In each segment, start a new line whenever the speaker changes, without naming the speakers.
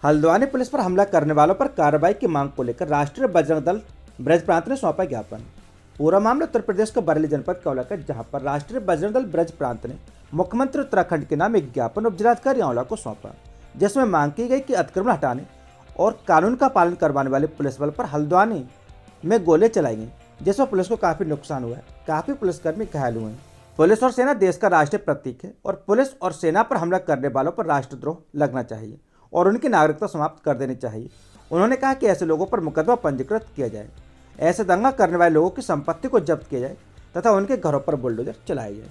Haldwani police पर हमला करने वालों पर कार्रवाई की मांग को लेकर राष्ट्रीय बजरंग दल ब्रज प्रांत ने सौंपा ज्ञापन। पूरा मामला उत्तर प्रदेश के बरेली जनपद का है, जहां पर राष्ट्रीय बजरंग दल ब्रज प्रांत ने मुख्यमंत्री उत्तराखंड के नाम एक ज्ञापन उप जिलाधिकारी आंवला को सौंपा, जिसमें मांग की गई कि अतिक्रमण हटाने और कानून का पालन करवाने वाले पुलिस बल पर हल्द्वानी में गोले चलाई गई, जिसमें पुलिस को काफी नुकसान हुआ है। काफी पुलिसकर्मी घायल हुए हैं। पुलिस और सेना देश का राष्ट्रीय प्रतीक है और पुलिस और सेना पर हमला करने वालों पर राष्ट्रद्रोह लगना चाहिए और उनकी नागरिकता समाप्त कर देनी चाहिए। उन्होंने कहा कि ऐसे लोगों पर मुकदमा पंजीकृत किया जाए, ऐसे दंगा करने वाले लोगों की संपत्ति को जब्त किया जाए तथा उनके घरों पर बुलडोजर चलाए जाए।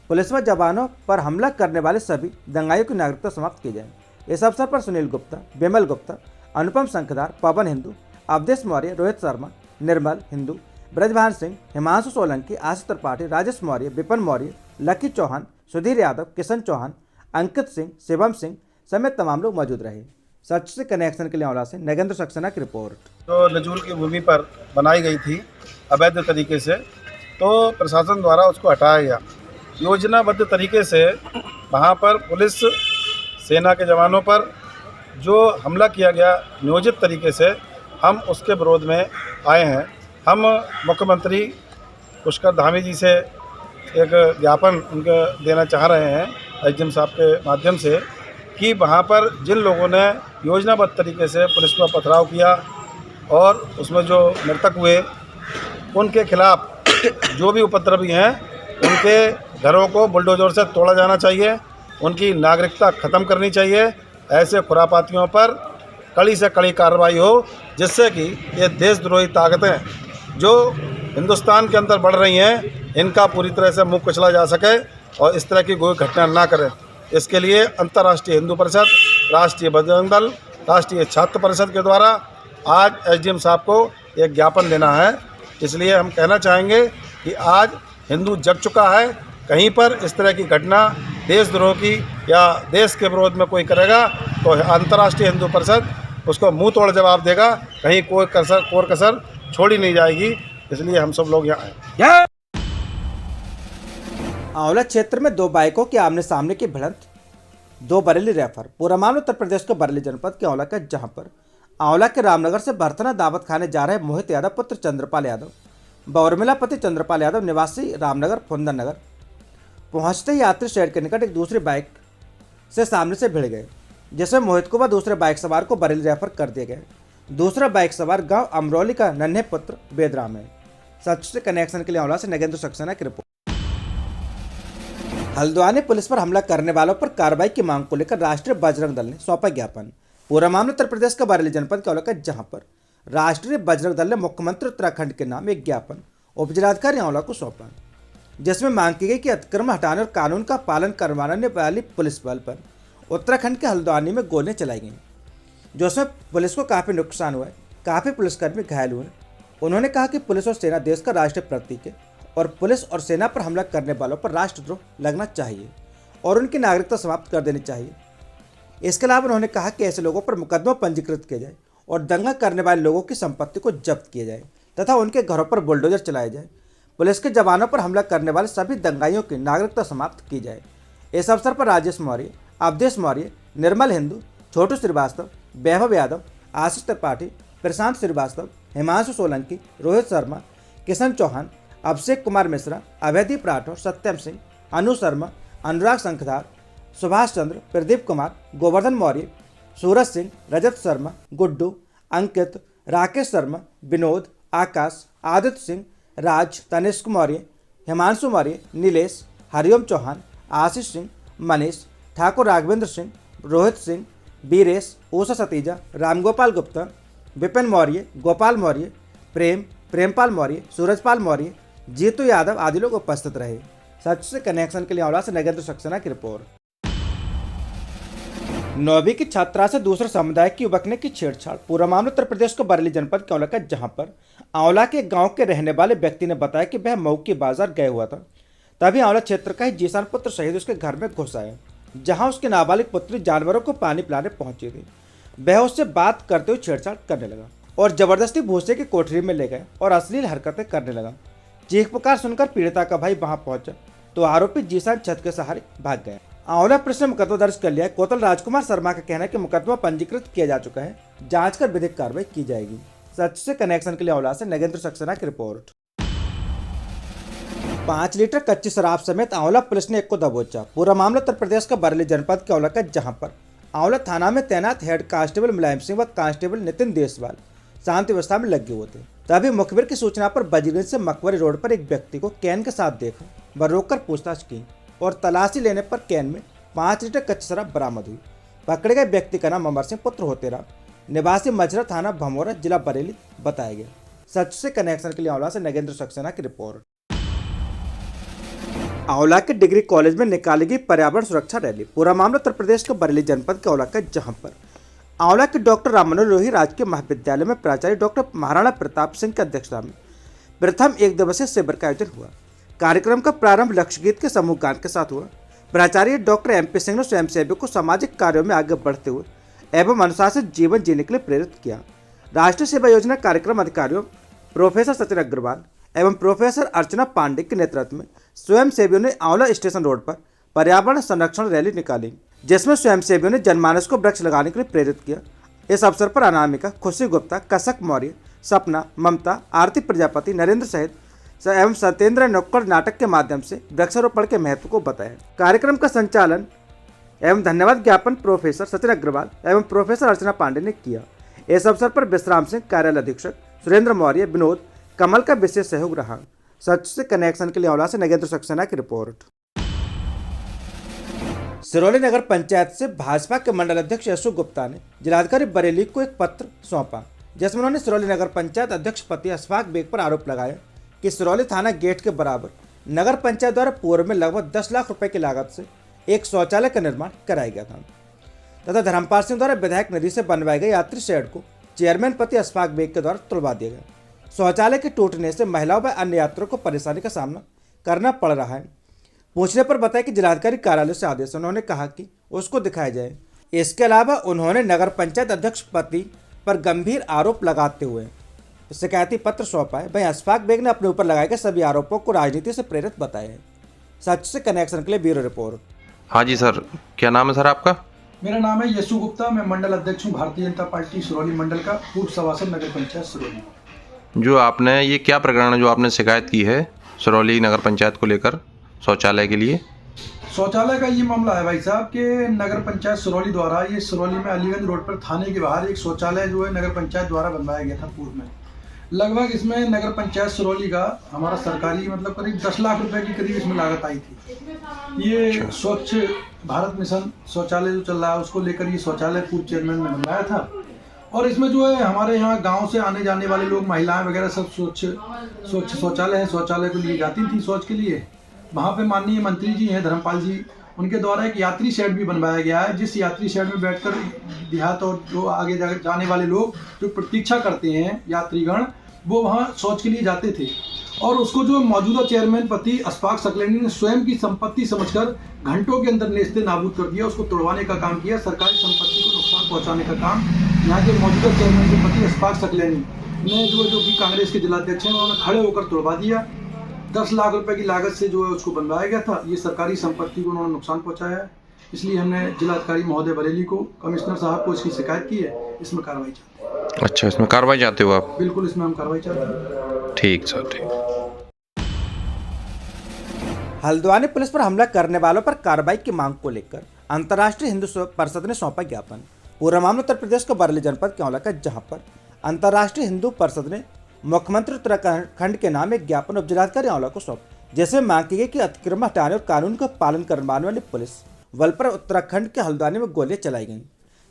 पुलिस व जवानों पर हमला करने वाले सभी दंगाइयों की नागरिकता समाप्त की जाए। इस अवसर पर सुनील गुप्ता, बिमल गुप्ता, अनुपम शंखदार, पवन हिंदू, अवधेश मौर्य, रोहित शर्मा, निर्मल हिंदू, ब्रजभान सिंह, हिमांशु सोलंकी, आशीष त्रिपाठी, राजेश मौर्य, विपिन मौर्य, लकी चौहान, सुधीर यादव, किशन चौहान, अंकित सिंह, शिवम सिंह समेत तमाम लोग मौजूद रहे। सच से कनेक्शन के लिए आंवला से नगेंद्र सक्सेना की रिपोर्ट।
तो नजूल की भूमि पर बनाई गई थी अवैध तरीके से, तो प्रशासन द्वारा उसको हटाया गया। योजनाबद्ध तरीके से वहाँ पर पुलिस सेना के जवानों पर जो हमला किया गया नियोजित तरीके से, हम उसके विरोध में आए हैं। हम मुख्यमंत्री पुष्कर धामी जी से एक ज्ञापन उनके देना चाह रहे हैं एसडीएम साहब के माध्यम से कि वहाँ पर जिन लोगों ने योजनाबद्ध तरीके से पुलिस पर पथराव किया और उसमें जो मृतक हुए, उनके खिलाफ जो भी उपद्रवी हैं उनके घरों को बुलडोजर से तोड़ा जाना चाहिए, उनकी नागरिकता ख़त्म करनी चाहिए। ऐसे खुरापातियों पर कड़ी से कड़ी कार्रवाई हो, जिससे कि ये देशद्रोही ताकतें जो हिंदुस्तान के अंदर बढ़ रही हैं, इनका पूरी तरह से मुंह कुचला जा सके और इस तरह की कोई घटना ना करें। इसके लिए अंतर्राष्ट्रीय हिंदू परिषद, राष्ट्रीय बजरंग दल, राष्ट्रीय छात्र परिषद के द्वारा आज एसडीएम साहब को एक ज्ञापन देना है। इसलिए हम कहना चाहेंगे कि आज हिंदू जग चुका है। कहीं पर इस तरह की घटना देशद्रोह की या देश के विरोध में कोई करेगा तो अंतर्राष्ट्रीय हिंदू परिषद उसको मुंह तोड़ जवाब देगा। कहीं कोई कसर छोड़ी नहीं जाएगी। इसलिए हम सब लोग यहाँ आए।
आंवला क्षेत्र में दो बाइकों के आमने सामने की भिड़ंत, दो बरेली रेफर। पूरा मामला उत्तर प्रदेश के बरेली जनपद के आंवला का, जहां पर आंवला के रामनगर से भरथना दावत खाने जा रहे मोहित यादव पुत्र चंद्रपाल यादव व उर्मिला पति चंद्रपाल यादव निवासी रामनगर फुंदन नगर पहुंचते ही यात्री शेड के निकट एक दूसरी बाइक से सामने से भिड़ गए, जिसमें मोहित को व दूसरे बाइक सवार को बरेली रेफर कर दिए गए। दूसरा बाइक सवार गांव अमरौली का नन्हे पुत्र बेदराम है। सच से कनेक्शन के लिए आंवला से नगेंद्र सक्सेना की रिपोर्ट। हल्द्वानी पुलिस पर हमला करने वालों पर कार्रवाई की मांग को लेकर राष्ट्रीय बजरंग दल ने सौंपा ज्ञापन। पूरा मामला उत्तर प्रदेश के बरेली जनपद का, जहां पर राष्ट्रीय बजरंग दल ने मुख्यमंत्री उत्तराखंड के नाम एक ज्ञापन उप जिलाधिकारी आंवला को सौंपा, जिसमें मांग की गई कि अतिक्रमण हटाने और कानून का पालन करवाने वाली पुलिस बल पर उत्तराखंड के हल्द्वानी में गोलियां चलाई गईं, जिसमें पुलिस को काफ़ी नुकसान हुआ है। काफ़ी पुलिसकर्मी घायल हुए। उन्होंने कहा कि पुलिस और सेना देश का राष्ट्रीय प्रतीक है और पुलिस और सेना पर हमला करने वालों पर राष्ट्रद्रोह लगना चाहिए और उनकी नागरिकता समाप्त कर देनी चाहिए। इसके अलावा उन्होंने कहा कि ऐसे लोगों पर मुकदमा पंजीकृत किया जाए और दंगा करने वाले लोगों की संपत्ति को जब्त किया जाए तथा उनके घरों पर बुलडोजर चलाए जाए। पुलिस के जवानों पर हमला करने वाले सभी दंगाइयों की नागरिकता समाप्त की जाए। इस अवसर पर राजेश मौर्य, अवधेश मौर्य, निर्मल हिंदू, छोटू श्रीवास्तव, वैभव यादव, आशीष त्रिपाठी, प्रशांत श्रीवास्तव, हिमांशु सोलंकी, रोहित शर्मा, किशन चौहान, अभिषेक कुमार मिश्रा, अभयदीप राठौर, सत्यम सिंह, अनु शर्मा, अनुराग शंखदार, सुभाष चंद्र, प्रदीप कुमार, गोवर्धन मौर्य, सूरज सिंह, रजत शर्मा, गुड्डू, अंकित, राकेश शर्मा, विनोद, आकाश, आदित्य सिंह, राज, तनिष्क मौर्य, हिमांशु मौर्य, नीलेश, हरिओम चौहान, आशीष सिंह, मनीष ठाकुर, राघवेंद्र सिंह, रोहित सिंह, बीरेश, ऊषा सतीजा, रामगोपाल गुप्ता, विपिन मौर्य, गोपाल मौर्य, प्रेमपाल मौर्य, सूरजपाल मौर्य, जीतू यादव आदि लोग उपस्थित रहे। सच से कनेक्शन के लिए आंवला से नगेंद्र सक्सेना की रिपोर्ट। 9वीं की छात्रा से दूसरे समुदाय की युवक ने की छेड़छाड़। पूरा मामला उत्तर प्रदेश के बरेली जनपद के आंवला का, जहां पर आंवला के गांव के रहने वाले व्यक्ति ने बताया कि वह मऊ की बाजार गए हुआ था, तभी आंवला क्षेत्र का ही जीसान पुत्र शहीद उसके घर में घुस आया, जहां उसकी नाबालिग पुत्री जानवरों को पानी पिलाने पहुंची थी। वह उससे बात करते हुए छेड़छाड़ करने लगा और जबरदस्ती भूसे की कोठरी में ले गए और अश्लील हरकतें करने लगा। चीख पुकार सुनकर पीड़िता का भाई वहां पहुंचा तो आरोपी जीसान छत के सहारे भाग गया। आंवला पुलिस ने मुकदमा दर्ज कर लिया है। कोतल राजकुमार शर्मा का कहना है कि मुकदमा पंजीकृत किया जा चुका है, जांच कर विधिक कार्रवाई की जाएगी। सच से कनेक्शन के लिए आंवला से नगेंद्र सक्सेना की रिपोर्ट। 5 लीटर कच्ची शराब समेत आंवला पुलिस ने एक को दबोचा। पूरा मामला उत्तर प्रदेश का बरेली जनपद के आंवला का, जहां पर आंवला थाना में तैनात हेड कांस्टेबल मुलायम सिंह व कांस्टेबल नितिन देसवाल शांति व्यवस्था में लगे हुए थे। तभी मुखबिर की सूचना पर बजरगंज से मकबरी रोड पर एक व्यक्ति को कैन के साथ देखा व रोककर पूछताछ की और तलाशी लेने पर कैन में 5 लीटर कच्ची शराब बरामद हुई। पकड़े गए व्यक्ति का नाम अमर सिंह पुत्र होतेरा, निवासी मजरा, थाना भमोरा, जिला बरेली बताया गया। सच से कनेक्शन के लिए आंवला से नगेंद्र सक्सेना की रिपोर्ट। आंवला के डिग्री कॉलेज में निकाली गई पर्यावरण सुरक्षा रैली। पूरा मामला उत्तर प्रदेश के बरेली जनपद के आंवला का, जहां पर आंवला के डॉक्टर राम मनोहर लोहिया राजकीय महाविद्यालय में प्राचार्य डॉक्टर महाराणा प्रताप सिंह की अध्यक्षता में प्रथम 1 दिवसीय शिविर का आयोजन हुआ। कार्यक्रम का प्रारंभ लक्ष्यगीत के समूह गान के साथ हुआ। प्राचार्य डॉक्टर MP सिंह ने स्वयंसेवियों को सामाजिक कार्यों में आगे बढ़ते हुए एवं अनुशासित जीवन जीने के लिए प्रेरित किया। राष्ट्रीय सेवा योजना कार्यक्रम अधिकारियों प्रोफेसर सचिन अग्रवाल एवं प्रोफेसर अर्चना पांडे के नेतृत्व में स्वयंसेवियों ने आंवला स्टेशन रोड पर पर्यावरण संरक्षण रैली निकाली, जिसमें स्वयंसेवियों ने जनमानस को वृक्ष लगाने के लिए प्रेरित किया। इस अवसर पर अनामिका, खुशी गुप्ता, कसक मौर्य, सपना, ममता, आरती प्रजापति, नरेंद्र सहित एवं सत्येंद्र नुक्कड़ नाटक के माध्यम से वृक्षारोपण के महत्व को बताया। कार्यक्रम का संचालन एवं धन्यवाद ज्ञापन प्रोफेसर सचिन अग्रवाल एवं प्रोफेसर अर्चना पांडे ने किया। इस अवसर पर विश्राम सिंह, कार्यालय अधीक्षक सुरेंद्र मौर्य, विनोद, कमल का विशेष सहयोग रहा। सच से कनेक्शन के लिए आंवला से नगेंद्र सक्सेना की रिपोर्ट। सिरौली नगर पंचायत से भाजपा के मंडल अध्यक्ष यशु गुप्ता ने जिलाधिकारी बरेली को एक पत्र सौंपा, जिसमें उन्होंने सिरौली नगर पंचायत अध्यक्ष पति अशफाक बेग पर आरोप लगाया कि सिरौली थाना गेट के बराबर नगर पंचायत द्वारा पूर्व में लगभग 10 लाख रुपए की लागत से एक शौचालय का निर्माण कराया गया था तथा धर्मपाल सिंह द्वारा विधायक निधि से बनवाए गए यात्री शेड को चेयरमैन पति अशफाक बेग के द्वारा तुड़वा दिया गया। शौचालय के टूटने से महिलाओं व अन्य यात्रियों को परेशानी का सामना करना पड़ रहा है। पूछने पर बताया कि जिलाधिकारी कार्यालय से आदेश, उन्होंने कहा कि उसको दिखाया जाए। इसके अलावा उन्होंने नगर पंचायत अध्यक्ष पति पर गंभीर आरोप लगाते हुए शिकायती पत्र सौंपा है। वहीं अशफाक बेग ने अपने ऊपर लगाए गए सभी आरोपों को राजनीति से प्रेरित बताया है। सच से कनेक्शन के लिए ब्यूरो रिपोर्ट।
हाँ जी सर, क्या नाम है सर आपका?
मेरा नाम है यशु गुप्ता, मैं मंडल अध्यक्ष हूँ भारतीय जनता पार्टी सिरौली मंडल का, पूर्व सभासद नगर पंचायत सिरौली।
जो आपने ये क्या प्रकरण है जो आपने शिकायत की है सिरौली नगर पंचायत को लेकर शौचालय के लिए?
शौचालय का ये मामला है भाई साहब कि नगर पंचायत सिरौली द्वारा ये सिरौली में अलीगंज रोड पर थाने के बाहर एक शौचालय जो है नगर पंचायत द्वारा बनवाया गया था पूर्व में। लगभग इसमें नगर पंचायत सिरौली का हमारा सरकारी मतलब करीब 10 लाख रुपए की करीब इसमें लागत आई थी। ये स्वच्छ भारत मिशन शौचालय जो चल रहा है उसको लेकर ये शौचालय पूर्व चेयरमैन ने बनवाया था। और इसमें जो है हमारे यहाँ गांव से आने जाने वाले लोग, महिलाएं वगैरह सब स्वच्छ शौचालय है, शौचालय के लिए जाती थी शौच के लिए। वहाँ पे माननीय मंत्री जी हैं धर्मपाल जी, उनके द्वारा एक यात्री शेड भी बनवाया गया है, जिस यात्री शेड में बैठकर देहात और जो आगे जाने वाले लोग जो प्रतीक्षा करते हैं यात्रीगण, वो वहाँ शौच के लिए जाते थे। और उसको जो मौजूदा चेयरमैन पति अशफाक सकलेनी ने स्वयं की संपत्ति समझकर घंटों के अंदर नेस्ते नाबूद कर दिया, उसको तोड़वाने का काम किया, सरकारी संपत्ति को नुकसान पहुँचाने का काम यहाँ के मौजूदा चेयरमैन के पति अशफाक सकलेनी ने जो कि कांग्रेस के जिलाध्यक्ष हैं उन्होंने खड़े होकर तोड़वा दिया। 10 लाख रुपए की लागत से जो है उसको बनवाया गया था। ये सरकारी संपत्ति को उन्होंने नुकसान पहुंचाया है, इसलिए हमने जिलाधिकारी महोदय बरेली को, कमिश्नर साहब को इसकी शिकायत की है। इसमें कार्रवाई चाहते हैं।
अच्छा, इसमें कार्रवाई चाहते हो आप?
बिल्कुल, इसमें हम कार्रवाई चाहते हैं।
ठीक सर, ठीक।
हल्द्वानी पुलिस पर हमला करने वालों पर कार्रवाई की मांग को लेकर अंतर्राष्ट्रीय हिंदू परिषद ने सौंपा ज्ञापन। पूरा मामला उत्तर प्रदेश के बरेली जनपद के आंवला का, जहां पर अंतर्राष्ट्रीय हिंदू परिषद ने मुख्यमंत्री उत्तराखंड के नाम एक ज्ञापन उप जिलाधिकारी आंवला को सौंप, जिसमें मांग की गई कि अतिक्रमण हटाने और कानून का पालन करवाने वाली पुलिस बल पर उत्तराखंड के हल्द्वानी में गोलियां चलाई गईं,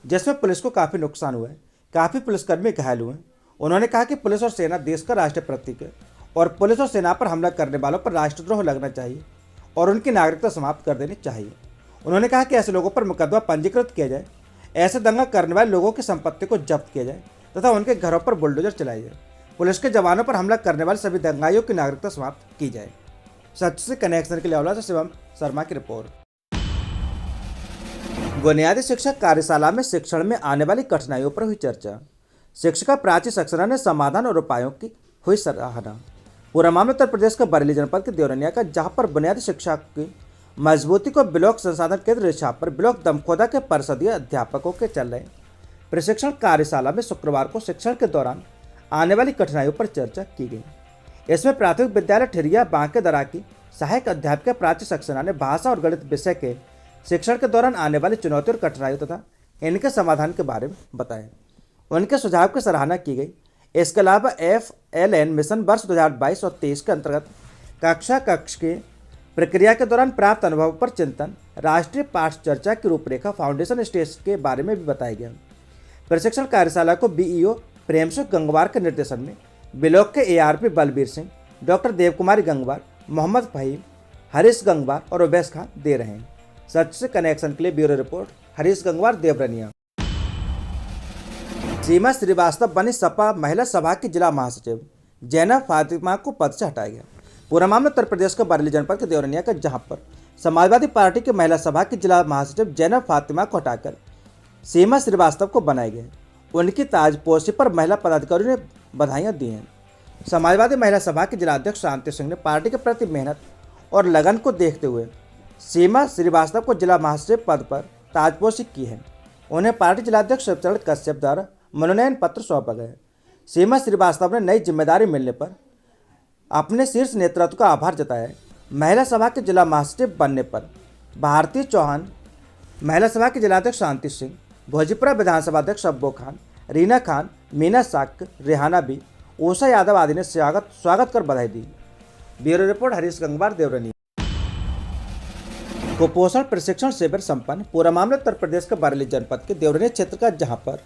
जिसमें पुलिस को काफ़ी नुकसान हुआ है, काफ़ी पुलिसकर्मी घायल हुए। उन्होंने कहा कि पुलिस और सेना देश का राष्ट्रीय प्रतीक है और पुलिस और सेना पर हमला करने वालों पर राष्ट्रद्रोह लगना चाहिए और उनकी नागरिकता समाप्त कर देनी चाहिए। उन्होंने कहा कि ऐसे लोगों पर मुकदमा पंजीकृत किया जाए, ऐसे दंगा करने वाले लोगों की संपत्ति को जब्त किया जाए तथा उनके घरों पर बुलडोजर चलाई जाए। पुलिस के जवानों पर हमला करने वाले सभी दंगाइयों की नागरिकता समाप्त की जाए। सच से कनेक्शन के लिए आंवला से शिवम शर्मा की रिपोर्ट। बुनियादी शिक्षा कार्यशाला में शिक्षण में आने वाली कठिनाइयों पर हुई चर्चा। शिक्षिका प्राची सक्सेना ने समाधान और उपायों की हुई सराहना। पूरा मामला उत्तर प्रदेश के बरेली जनपद के देवरनिया का, जहां पर बुनियादी शिक्षा की मजबूती को ब्लॉक संसाधन केंद्र रिछा पर ब्लॉक दमखोदा के परिषदीय अध्यापकों के चल रहे प्रशिक्षण कार्यशाला में शुक्रवार को शिक्षण के दौरान आने वाली कठिनाइयों पर चर्चा की गई। इसमें प्राथमिक विद्यालय ठिरिया बांकेदरा की सहायक अध्यापिका प्राची सक्सेना ने भाषा और गणित विषय के शिक्षण के दौरान आने वाली चुनौतियों और कठिनाइयों तथा इनके समाधान के बारे में बताया। उनके सुझाव की सराहना की गई। इसके अलावा FLN मिशन वर्ष 2022 और 23 के अंतर्गत कक्ष की प्रक्रिया के दौरान प्राप्त अनुभव पर चिंतन, राष्ट्रीय पाठ चर्चा की रूपरेखा, फाउंडेशन स्टेज के बारे में भी बताया गया। प्रशिक्षण कार्यशाला को BEO प्रेमसिंह गंगवार के निर्देशन में ब्लॉक के ARP बलबीर सिंह, डॉक्टर देवकुमारी गंगवार, मोहम्मद फहीम, हरीश गंगवार और उवैस खान दे रहे हैं। सच से कनेक्शन के लिए ब्यूरो रिपोर्ट हरीश गंगवार, देवरनिया। सीमा श्रीवास्तव बनी सपा महिला सभा की जिला महासचिव, जैनब फातिमा को पद से हटाया गया। पूरा मामला उत्तर प्रदेश के बरेली जनपद के देवरनिया का, जहां पर समाजवादी पार्टी की महिला सभा की जिला महासचिव जैनब फातिमा को हटाकर सीमा श्रीवास्तव को बनाया गया। उनकी ताजपोशी पर महिला पदाधिकारियों ने बधाइयां दी हैं। समाजवादी महिला सभा की जिला अध्यक्ष शांति सिंह ने पार्टी के प्रति मेहनत और लगन को देखते हुए सीमा श्रीवास्तव को जिला महासचिव पद पर ताजपोशी की है। उन्हें पार्टी जिलाध्यक्ष शिवचरण कश्यप द्वारा मनोनयन पत्र सौंपा गया। सीमा श्रीवास्तव ने नई जिम्मेदारी मिलने पर अपने शीर्ष नेतृत्व का आभार जताया। महिला सभा के जिला महासचिव बनने पर भारती चौहान, महिला सभा के जिलाध्यक्ष शांति सिंह, भोजपुरा विधानसभा अध्यक्ष अब्बू खान, रीना खान, मीना साक, रेहाना बी, ऊषा यादव आदि ने स्वागत कर बधाई दी। Bureau report Harish Gangwar, Devrani. कुपोषण प्रशिक्षण शिविर संपन्न। पूरा मामला उत्तर प्रदेश के बरेली जनपद के देवरनी क्षेत्र का, जहां पर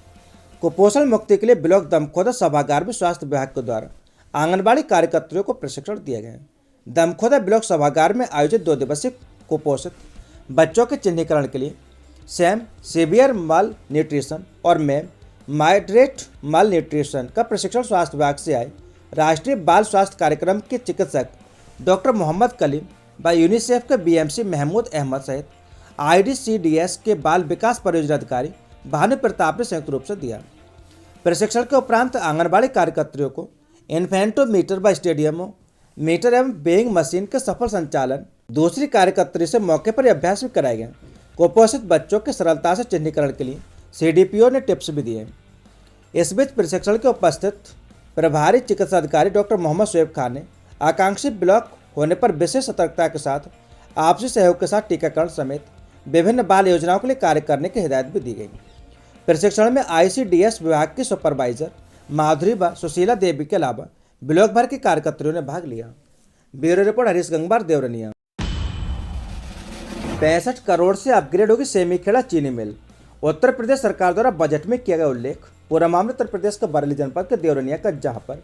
कुपोषण मुक्ति के लिए ब्लॉक दमखोदा सभागार में स्वास्थ्य विभाग के द्वारा आंगनबाड़ी कार्यकर्तियों को प्रशिक्षण दिया गया। दमखोदा ब्लॉक सभागार में आयोजित 2 दिवसीय कुपोषित बच्चों के चिन्हीकरण के लिए सैम सीवियर माल न्यूट्रिशन और मैम मॉडरेट माल न्यूट्रिशन का प्रशिक्षण स्वास्थ्य विभाग से आए राष्ट्रीय बाल स्वास्थ्य कार्यक्रम के चिकित्सक डॉक्टर मोहम्मद कलीम व यूनिसेफ के BMC महमूद अहमद सहित IDCDS के बाल विकास परियोजना अधिकारी भानु प्रताप ने संयुक्त रूप से दिया। प्रशिक्षण के उपरांत आंगनबाड़ी कार्यकर्तियों को इन्फेंटोमीटर व स्टेडियमों मीटर एवं बेइंग मशीन के सफल संचालन, दूसरी कार्यकर्त्री से मौके पर अभ्यास भी कराया गया। कुपोषित बच्चों के सरलता से चिन्हीकरण के लिए CDPO ने टिप्स भी दिए। इस बीच प्रशिक्षण के उपस्थित प्रभारी चिकित्सा अधिकारी डॉक्टर मोहम्मद शोएब खान ने आकांक्षी ब्लॉक होने पर विशेष सतर्कता के साथ आपसी सहयोग के साथ टीकाकरण समेत विभिन्न बाल योजनाओं के लिए कार्य करने की हिदायत भी दी गई। प्रशिक्षण में ICDS विभाग की सुपरवाइजर माधुरी व सुशीला देवी के अलावा ब्लॉक भर के कार्यकर्ताओं ने भाग लिया। Bureau report Harish Gangwar, Deoraniya. 65 करोड़ से अपग्रेड होगी सेमीखेड़ा चीनी मिल। उत्तर प्रदेश सरकार द्वारा बजट में किया गया उल्लेख। पूरा मामला उत्तर प्रदेश के बरेली जनपद के देवरनिया का, जहां पर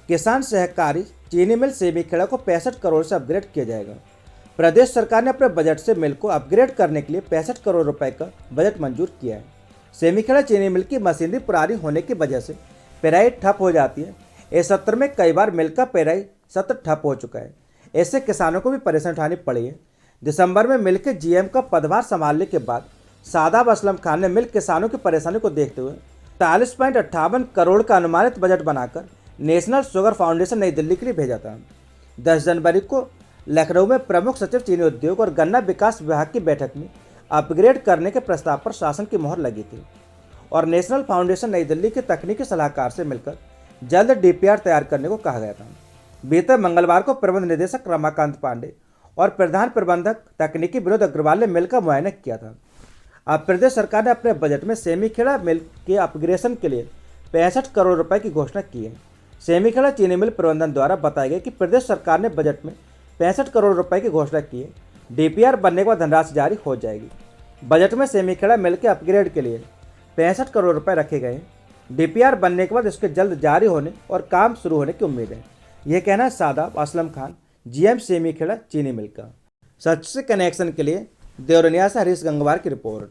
किसान सहकारी चीनी मिल सेमीखेड़ा को 65 करोड़ से अपग्रेड किया जाएगा। प्रदेश सरकार ने अपने बजट से मिल को अपग्रेड करने के लिए 65 करोड़ रुपए का बजट मंजूर किया है। सेमीखेड़ा चीनी मिल की मशीनरी पुरानी होने की वजह से पेराई ठप हो जाती है। इस सत्र में कई बार मिल का पेराई सत्र ठप हो चुका है। इससे किसानों को भी परेशानी उठानी पड़ी है। दिसंबर में मिल के GM का पदभार संभालने के बाद सादाब असलम खान ने मिल किसानों की परेशानी को देखते हुए 43.58 करोड़ का अनुमानित बजट बनाकर नेशनल शुगर फाउंडेशन नई दिल्ली के लिए भेजा था। 10 जनवरी को लखनऊ में प्रमुख सचिव चीनी उद्योग और गन्ना विकास विभाग की बैठक में अपग्रेड करने के प्रस्ताव पर शासन की मोहर लगी थी और नेशनल फाउंडेशन नई दिल्ली के तकनीकी सलाहकार से मिलकर जल्द DPR तैयार करने को कहा गया था। बीते मंगलवार को प्रबंध निदेशक रमाकांत पांडे और प्रधान प्रबंधक तकनीकी विनोद अग्रवाल ने मिल का मुआयना किया था। अब प्रदेश सरकार ने अपने बजट में सेमीखेड़ा मिल के अपग्रेडेशन के लिए 65 करोड़ रुपए की घोषणा की है। सेमीखेड़ा चीनी मिल प्रबंधन द्वारा बताया गया कि प्रदेश सरकार ने बजट में 65 करोड़ रुपए की घोषणा की है। DPR बनने के बाद धनराशि जारी हो जाएगी। बजट में सेमीखेड़ा मिल के अपग्रेड के लिए 65 करोड़ रुपए रखे गए हैं। DPR बनने के बाद इसके जल्द जारी होने और काम शुरू होने की उम्मीद है। यह कहना है सादाब असलम खान, GM सेमीखेड़ा चीनी मिल का। सच से कनेक्शन के लिए देवरनिया से हरीश गंगवार की रिपोर्ट।